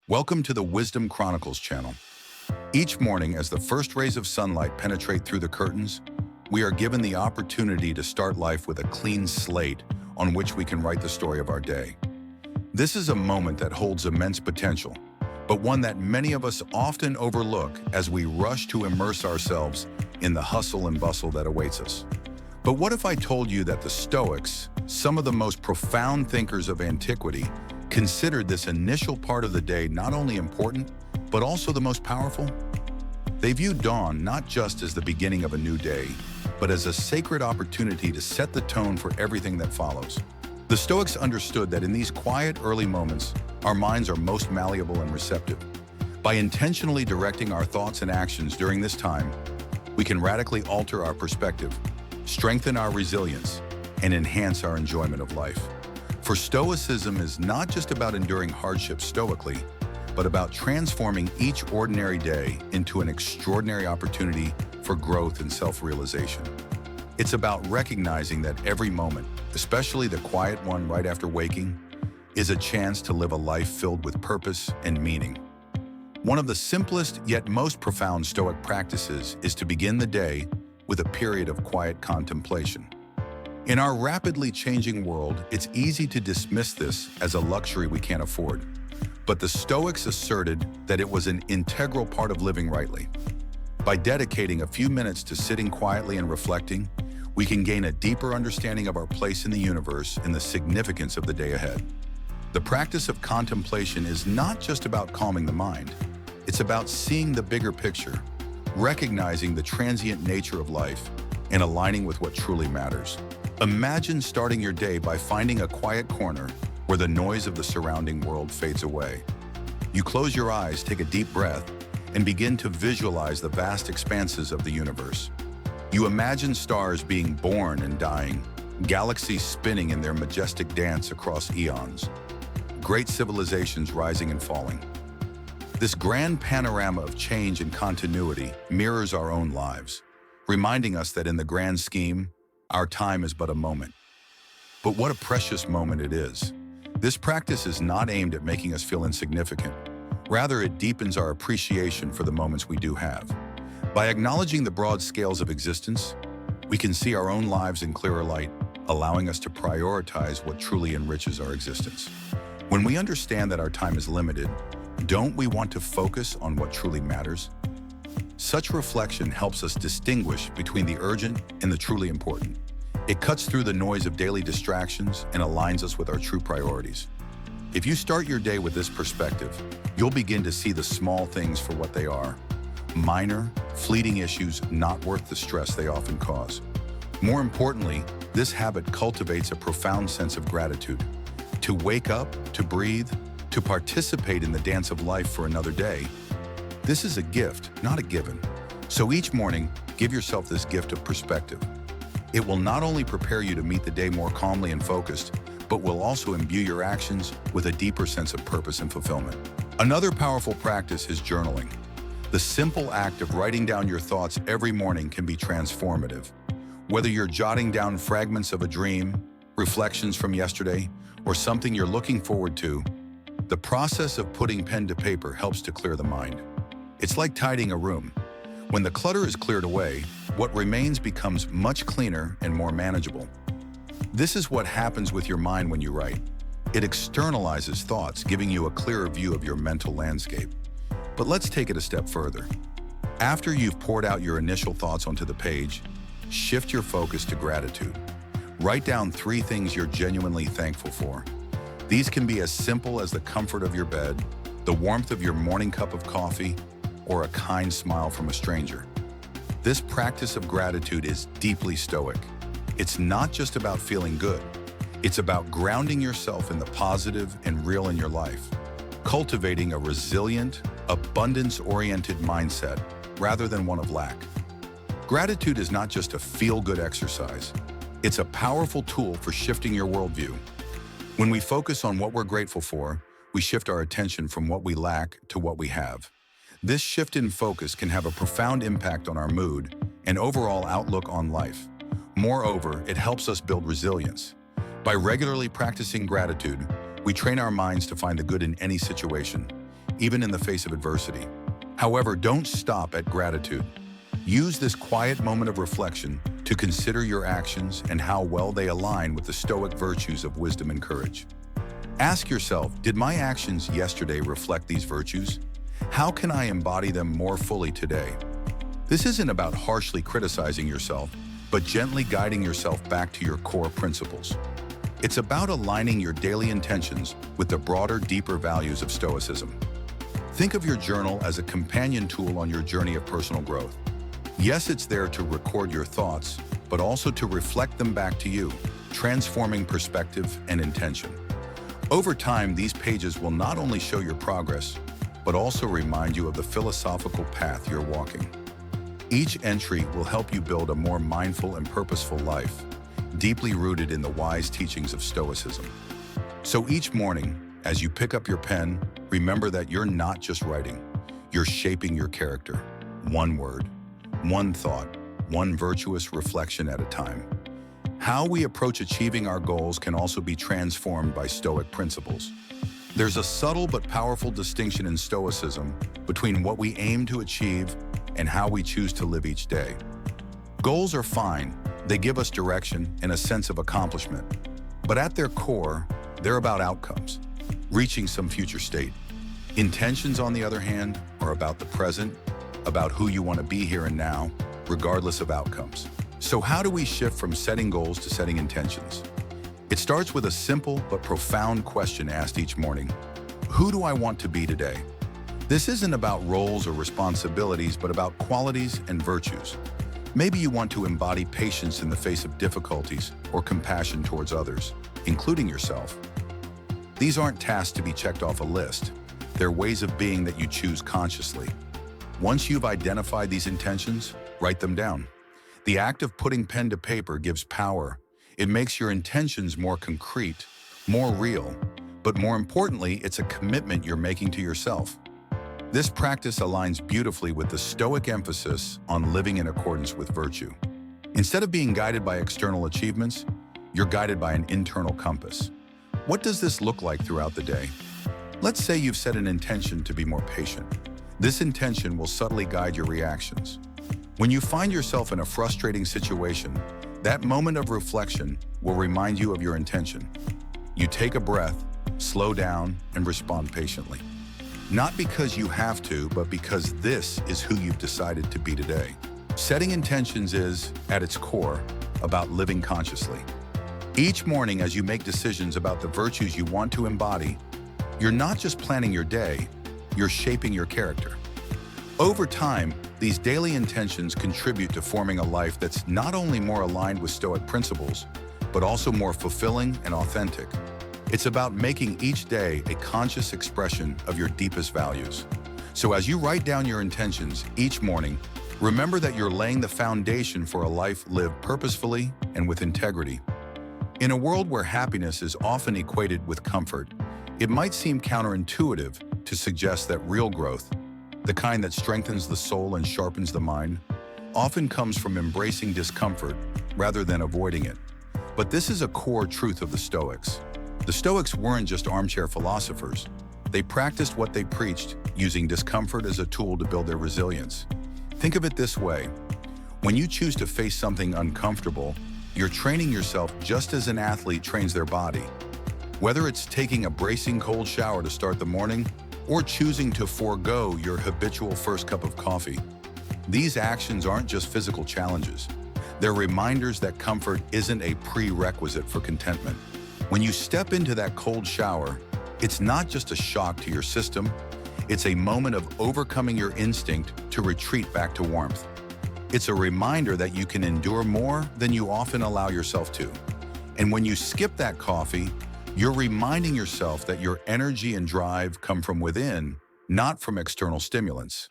Welcome to the Wisdom Chronicles channel. Each morning, as the first rays of sunlight penetrate through the curtains, we are given the opportunity to start life with a clean slate on which we can write the story of our day. This is a moment that holds immense potential, but one that many of us often overlook as we rush to immerse ourselves in the hustle and bustle that awaits us. But what if I told you that the Stoics, some of the most profound thinkers of antiquity, considered this initial part of the day not only important, but also the most powerful? They viewed dawn not just as the beginning of a new day, but as a sacred opportunity to set the tone for everything that follows. The Stoics understood that in these quiet early moments, our minds are most malleable and receptive. By intentionally directing our thoughts and actions during this time, we can radically alter our perspective, strengthen our resilience, and enhance our enjoyment of life. For Stoicism is not just about enduring hardship stoically, but about transforming each ordinary day into an extraordinary opportunity for growth and self-realization. It's about recognizing that every moment, especially the quiet one right after waking, is a chance to live a life filled with purpose and meaning. One of the simplest yet most profound Stoic practices is to begin the day with a period of quiet contemplation. In our rapidly changing world, it's easy to dismiss this as a luxury we can't afford. But the Stoics asserted that it was an integral part of living rightly. By dedicating a few minutes to sitting quietly and reflecting, we can gain a deeper understanding of our place in the universe and the significance of the day ahead. The practice of contemplation is not just about calming the mind. It's about seeing the bigger picture, recognizing the transient nature of life, and aligning with what truly matters. Imagine starting your day by finding a quiet corner where the noise of the surrounding world fades away. You close your eyes, take a deep breath, and begin to visualize the vast expanses of the universe. You imagine stars being born and dying, galaxies spinning in their majestic dance across eons, great civilizations rising and falling. This grand panorama of change and continuity mirrors our own lives, reminding us that in the grand scheme, our time is but a moment. But what a precious moment it is. This practice is not aimed at making us feel insignificant. Rather, it deepens our appreciation for the moments we do have. By acknowledging the broad scales of existence, we can see our own lives in clearer light, allowing us to prioritize what truly enriches our existence. When we understand that our time is limited, don't we want to focus on what truly matters? Such reflection helps us distinguish between the urgent and the truly important. It cuts through the noise of daily distractions and aligns us with our true priorities. If you start your day with this perspective, you'll begin to see the small things for what they are. Minor, fleeting issues not worth the stress they often cause. More importantly, this habit cultivates a profound sense of gratitude. To wake up, to breathe, to participate in the dance of life for another day, this is a gift, not a given. So each morning, give yourself this gift of perspective. It will not only prepare you to meet the day more calmly and focused, but will also imbue your actions with a deeper sense of purpose and fulfillment. Another powerful practice is journaling. The simple act of writing down your thoughts every morning can be transformative. Whether you're jotting down fragments of a dream, reflections from yesterday, or something you're looking forward to, the process of putting pen to paper helps to clear the mind. It's like tidying a room. When the clutter is cleared away, what remains becomes much cleaner and more manageable. This is what happens with your mind when you write. It externalizes thoughts, giving you a clearer view of your mental landscape. But let's take it a step further. After you've poured out your initial thoughts onto the page, shift your focus to gratitude. Write down 3 things you're genuinely thankful for. These can be as simple as the comfort of your bed, the warmth of your morning cup of coffee, or a kind smile from a stranger. This practice of gratitude is deeply Stoic. It's not just about feeling good. It's about grounding yourself in the positive and real in your life, cultivating a resilient, abundance-oriented mindset rather than one of lack. Gratitude is not just a feel-good exercise. It's a powerful tool for shifting your worldview. When we focus on what we're grateful for, we shift our attention from what we lack to what we have. This shift in focus can have a profound impact on our mood and overall outlook on life. Moreover, it helps us build resilience. By regularly practicing gratitude, we train our minds to find the good in any situation, even in the face of adversity. However, don't stop at gratitude. Use this quiet moment of reflection to consider your actions and how well they align with the Stoic virtues of wisdom and courage. Ask yourself, did my actions yesterday reflect these virtues? How can I embody them more fully today? This isn't about harshly criticizing yourself, but gently guiding yourself back to your core principles. It's about aligning your daily intentions with the broader, deeper values of Stoicism. Think of your journal as a companion tool on your journey of personal growth. Yes, it's there to record your thoughts, but also to reflect them back to you, transforming perspective and intention. Over time, these pages will not only show your progress, but also remind you of the philosophical path you're walking. Each entry will help you build a more mindful and purposeful life, deeply rooted in the wise teachings of Stoicism. So each morning, as you pick up your pen, remember that you're not just writing, you're shaping your character, one word, one thought, one virtuous reflection at a time. How we approach achieving our goals can also be transformed by Stoic principles. There's a subtle but powerful distinction in Stoicism between what we aim to achieve and how we choose to live each day. Goals are fine, they give us direction and a sense of accomplishment. But at their core, they're about outcomes, reaching some future state. Intentions, on the other hand, are about the present, about who you want to be here and now, regardless of outcomes. So how do we shift from setting goals to setting intentions? It starts with a simple but profound question asked each morning. Who do I want to be today? This isn't about roles or responsibilities, but about qualities and virtues. Maybe you want to embody patience in the face of difficulties or compassion towards others, including yourself. These aren't tasks to be checked off a list. They're ways of being that you choose consciously. Once you've identified these intentions, write them down. The act of putting pen to paper gives power. It makes your intentions more concrete, more real, but more importantly, it's a commitment you're making to yourself. This practice aligns beautifully with the Stoic emphasis on living in accordance with virtue. Instead of being guided by external achievements, you're guided by an internal compass. What does this look like throughout the day? Let's say you've set an intention to be more patient. This intention will subtly guide your reactions. When you find yourself in a frustrating situation, that moment of reflection will remind you of your intention. You take a breath, slow down, and respond patiently. Not because you have to, but because this is who you've decided to be today. Setting intentions is, at its core, about living consciously. Each morning, as you make decisions about the virtues you want to embody, you're not just planning your day, you're shaping your character. Over time, these daily intentions contribute to forming a life that's not only more aligned with Stoic principles, but also more fulfilling and authentic. It's about making each day a conscious expression of your deepest values. So as you write down your intentions each morning, remember that you're laying the foundation for a life lived purposefully and with integrity. In a world where happiness is often equated with comfort, it might seem counterintuitive to suggest that real growth, the kind that strengthens the soul and sharpens the mind, often comes from embracing discomfort rather than avoiding it. But this is a core truth of the Stoics. The Stoics weren't just armchair philosophers. They practiced what they preached, using discomfort as a tool to build their resilience. Think of it this way. When you choose to face something uncomfortable, you're training yourself just as an athlete trains their body. Whether it's taking a bracing cold shower to start the morning or choosing to forego your habitual first cup of coffee, these actions aren't just physical challenges. They're reminders that comfort isn't a prerequisite for contentment. When you step into that cold shower, it's not just a shock to your system, it's a moment of overcoming your instinct to retreat back to warmth. It's a reminder that you can endure more than you often allow yourself to. And when you skip that coffee, you're reminding yourself that your energy and drive come from within, not from external stimulants.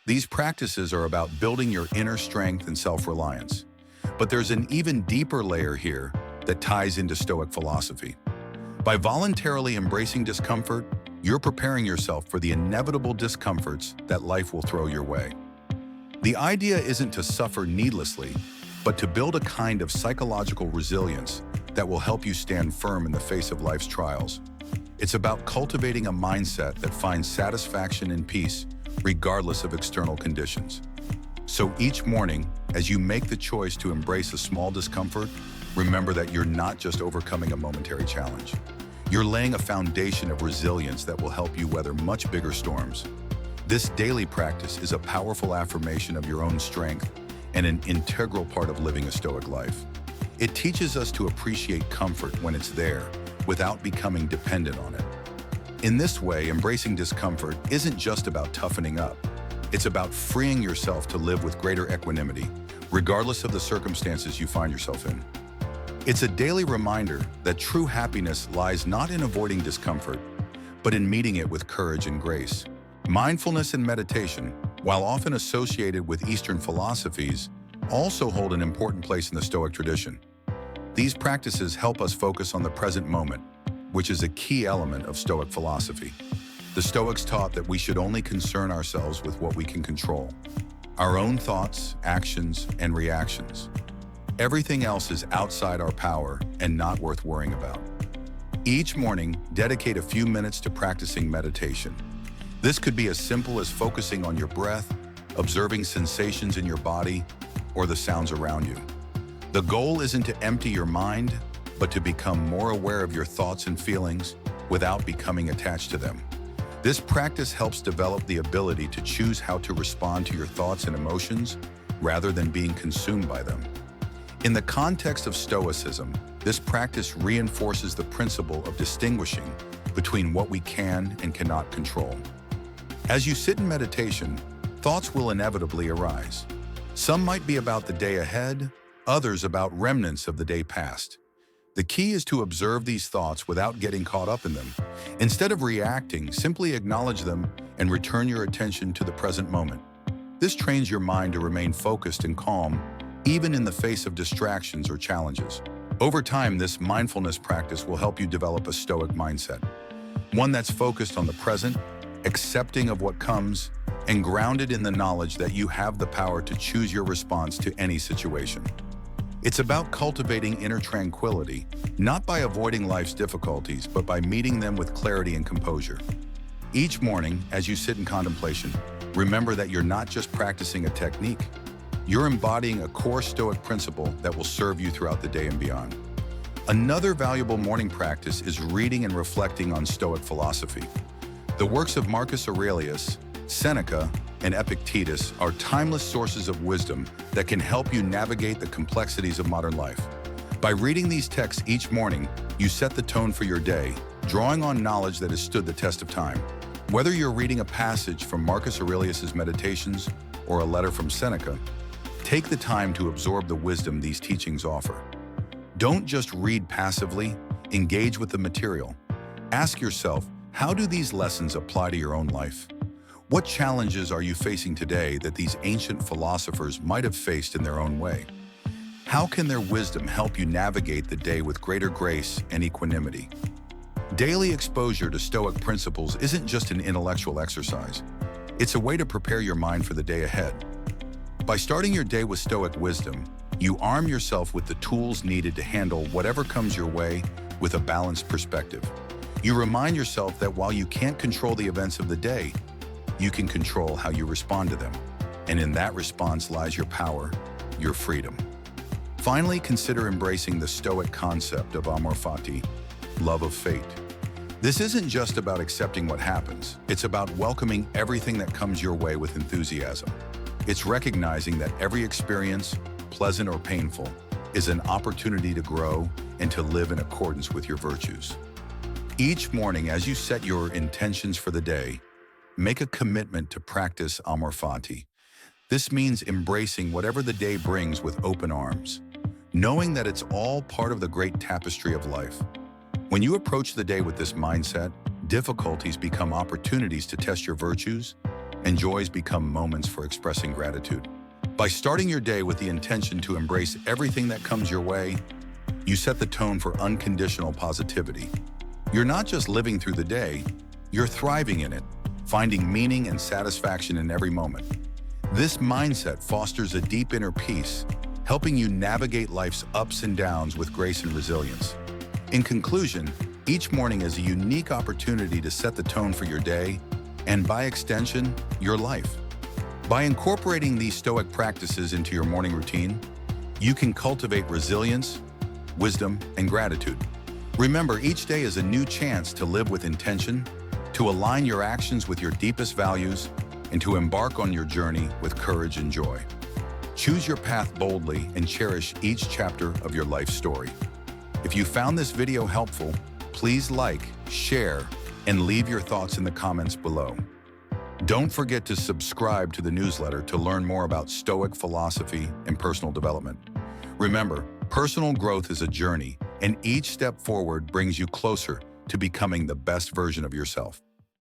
These practices are about building your inner strength and self-reliance. But there's an even deeper layer here that ties into Stoic philosophy. By voluntarily embracing discomfort, you're preparing yourself for the inevitable discomforts that life will throw your way. The idea isn't to suffer needlessly, but to build a kind of psychological resilience that will help you stand firm in the face of life's trials. It's about cultivating a mindset that finds satisfaction and peace regardless of external conditions. So each morning, as you make the choice to embrace a small discomfort, remember that you're not just overcoming a momentary challenge. You're laying a foundation of resilience that will help you weather much bigger storms. This daily practice is a powerful affirmation of your own strength and an integral part of living a Stoic life. It teaches us to appreciate comfort when it's there, without becoming dependent on it. In this way, embracing discomfort isn't just about toughening up. It's about freeing yourself to live with greater equanimity, regardless of the circumstances you find yourself in. It's a daily reminder that true happiness lies not in avoiding discomfort, but in meeting it with courage and grace. Mindfulness and meditation, while often associated with Eastern philosophies, also hold an important place in the Stoic tradition. These practices help us focus on the present moment, which is a key element of Stoic philosophy. The Stoics taught that we should only concern ourselves with what we can control: our own thoughts, actions, and reactions. Everything else is outside our power and not worth worrying about. Each morning, dedicate a few minutes to practicing meditation. This could be as simple as focusing on your breath, observing sensations in your body, or the sounds around you. The goal isn't to empty your mind, but to become more aware of your thoughts and feelings without becoming attached to them. This practice helps develop the ability to choose how to respond to your thoughts and emotions rather than being consumed by them. In the context of Stoicism, this practice reinforces the principle of distinguishing between what we can and cannot control. As you sit in meditation, thoughts will inevitably arise. Some might be about the day ahead, others about remnants of the day past. The key is to observe these thoughts without getting caught up in them. Instead of reacting, simply acknowledge them and return your attention to the present moment. This trains your mind to remain focused and calm, even in the face of distractions or challenges. Over time, this mindfulness practice will help you develop a Stoic mindset, one that's focused on the present, accepting of what comes, and grounded in the knowledge that you have the power to choose your response to any situation. It's about cultivating inner tranquility, not by avoiding life's difficulties, but by meeting them with clarity and composure. Each morning, as you sit in contemplation, remember that you're not just practicing a technique. You're embodying a core Stoic principle that will serve you throughout the day and beyond. Another valuable morning practice is reading and reflecting on Stoic philosophy. The works of Marcus Aurelius, Seneca, and Epictetus are timeless sources of wisdom that can help you navigate the complexities of modern life. By reading these texts each morning, you set the tone for your day, drawing on knowledge that has stood the test of time. Whether you're reading a passage from Marcus Aurelius's Meditations or a letter from Seneca, take the time to absorb the wisdom these teachings offer. Don't just read passively, engage with the material. Ask yourself, how do these lessons apply to your own life? What challenges are you facing today that these ancient philosophers might have faced in their own way? How can their wisdom help you navigate the day with greater grace and equanimity? Daily exposure to Stoic principles isn't just an intellectual exercise. It's a way to prepare your mind for the day ahead. By starting your day with Stoic wisdom, you arm yourself with the tools needed to handle whatever comes your way with a balanced perspective. You remind yourself that while you can't control the events of the day, you can control how you respond to them. And in that response lies your power, your freedom. Finally, consider embracing the Stoic concept of amor fati, love of fate. This isn't just about accepting what happens. It's about welcoming everything that comes your way with enthusiasm. It's recognizing that every experience, pleasant or painful, is an opportunity to grow and to live in accordance with your virtues. Each morning, as you set your intentions for the day, make a commitment to practice amor fati. This means embracing whatever the day brings with open arms, knowing that it's all part of the great tapestry of life. When you approach the day with this mindset, difficulties become opportunities to test your virtues, and joys become moments for expressing gratitude. By starting your day with the intention to embrace everything that comes your way, you set the tone for unconditional positivity. You're not just living through the day, you're thriving in it, finding meaning and satisfaction in every moment. This mindset fosters a deep inner peace, helping you navigate life's ups and downs with grace and resilience. In conclusion, Each morning is a unique opportunity to set the tone for your day and, by extension, your life. By incorporating these Stoic practices into your morning routine, you can cultivate resilience, wisdom, and gratitude. Remember, each day is a new chance to live with intention, to align your actions with your deepest values, and to embark on your journey with courage and joy. Choose your path boldly and cherish each chapter of your life story. If you found this video helpful, please like, share, and leave your thoughts in the comments below. Don't forget to subscribe to the newsletter to learn more about Stoic philosophy and personal development. Remember, personal growth is a journey, and each step forward brings you closer to becoming the best version of yourself.